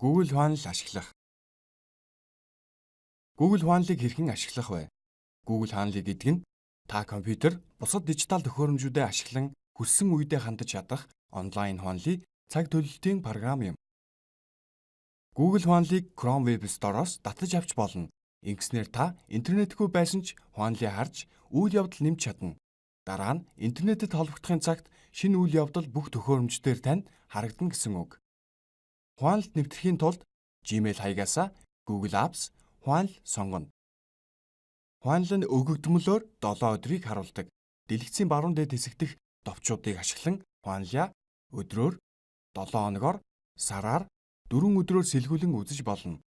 Google Хуанл ашиглах. Google Хуанлыг хэрхэн ашиглах вэ? Google Хуанлыг гэдэг нь та компьютер, бусад дижитал төхөөрөмжүүдэд ашиглан хүссэн үедээ хандаж чадах онлайн хуанлын цаг төлөлтийн програм юм. Google Хуанлыг Chrome Web Store-оос татаж авч болно. Ингэснээр та интернетгүй байсан ч хуанлыг харж үйл явдал нэмж чадна. Дараа нь интернетэд холбогдохын цагт шинэ үйл явдал бүх төхөөрөмждөр танд харагдана гэсэн үг. Хуанлд нэвтрэхийн тулд Gmail хаягаасаа Google Apps Хуанл сонгоно. Хуанл нь өгөгдмөлөөр 7 өдрийг харуулдаг. Дэлгэцийн баруун дээд хэсэг дэх товчуудыг ашиглан хуанлаа өдрөөр, 7 хоногоор, сараар, 4 өдрөөр сэлгүүлэн үзэж болно.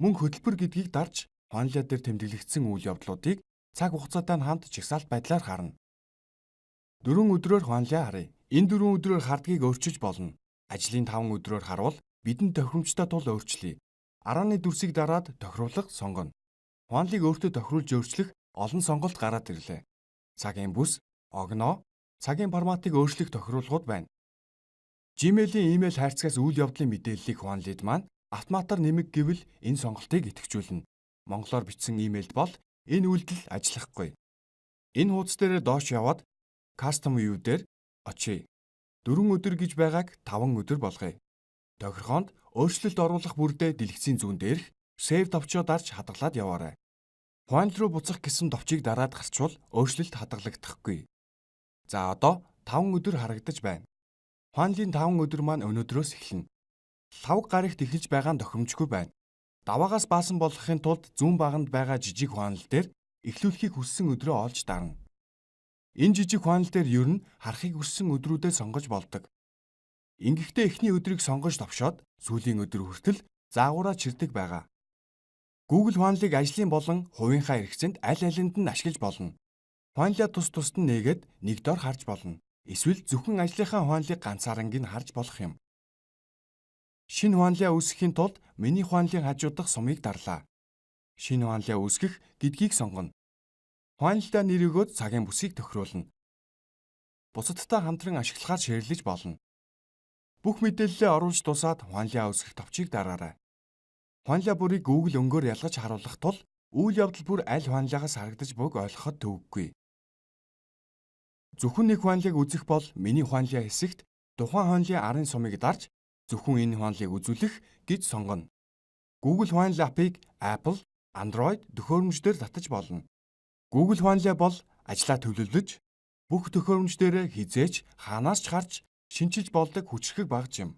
Мөн хөтөлбөр гэдгийг дарж хуанлаа дээр тэмдэглэгдсэн үйл явдлуудыг цаг хугацаатай хамт жагсаалт байдлаар харна. 4 өдрөөр хуанлаа харъя. Энэ 4 өдрөөр хардгийг өөрчилж болно. Ажлын 5 өдрөөр харуул бидэнд тохиромжтой тул өөрчлөе. Арааны дүрсийг дараад тохируулга сонгоно. Хуанлыг өөртөө тохируулж өөрчлөх олон сонголт гараад ирлээ. Цагийн бүс, огноо, цагийн форматыг өөрчлөх тохируулгууд байна. Gmail-ийн имэйл хайрцагаас үйл явдлын мэдээллийг хуанлид маань автоматар нэмэг гэвэл энэ сонголтыг идэвхжүүлнэ. Монголоор бичсэн имэйлд бол энэ үйлдэл ажиллахгүй. Энэ хуудас дээр доош яваад Custom View дээр очие. 4 өдөр гэж байгааг 5 өдөр болгоё. Тохиргоонд өөрчлөлт оруулах бүрдээ дэлгэцийн зүүн дээрх Save товчоо дарж хадгалаад яваарай. Хуанл руу буцах гэсэн товчийг дараад гарчвал өөрчлөлт хадгалагдахгүй. За одоо 5 өдөр харагдаж байна. Хуанлын 5 өдөр маань өнөөдрөөс эхэлнэ. 5 гарагт эхэлж байгаа нь тохиромжгүй байна. Даваагаас баасан болгохын тулд зүүн баганд байгаа жижиг хуанл дээр эхлүүлэхийг хүссэн өдрөө олж дарна. Энэ жижиг хуанл дээр ер нь харахыг хүссэн өдрүүдэд сонгож болдог. Ингэхдээ эхний өдрийг сонгож товшоод сүүлийн өдөр хүртэл заагаараа чирдэг байгаа. Google Хуанлыг ажлын болон хувийнхаа хэрэгцээнд аль алинд нь ашиглаж болно. Хуанлаа тус тусад нь нээгээд нэг дор харж болно. Эсвэл зөвхөн ажлынхаа хуанлыг ганцаарнг нь харж болох юм. Шинэ хуанлаа үүсгэхийн тулд миний хуанлын хажуу дахь сумыг дарлаа. Шинэ хуанлаа үүсгэх гэдгийг сонгоно. Хуанлдаа нэр өгөөд цагийн бүсийг тохируулна. Бусадтай хамтран ашиглахаар шеэрлэж болно. Бүх мэдээллээ оруулж тусаад хуанлаа үүсгэх товчийг дараарай. Хуанлаа бүрийг Google өнгөөр ялгаж харуулах тул үйл явдал бүр аль хуанлаагаас харагдаж буйг ойлгоход төвөггүй. Зөвхөн нэг хуанлыг үзэх бол миний хуанлын хэсэгт тухайн хуанлын арын сумыг дарж зөвхөн энэ хуанлыг үзүүлэх гэж сонгоно. Google Хуанл апыг Apple, Android төхөөрөмждөр татаж болно. Google Хуанлаа бол ажлаа төлөвлөж бүх төхөөрөмждөө хизээч хаанаас ч харж шинчилж болдог хүчрхэг багж юм.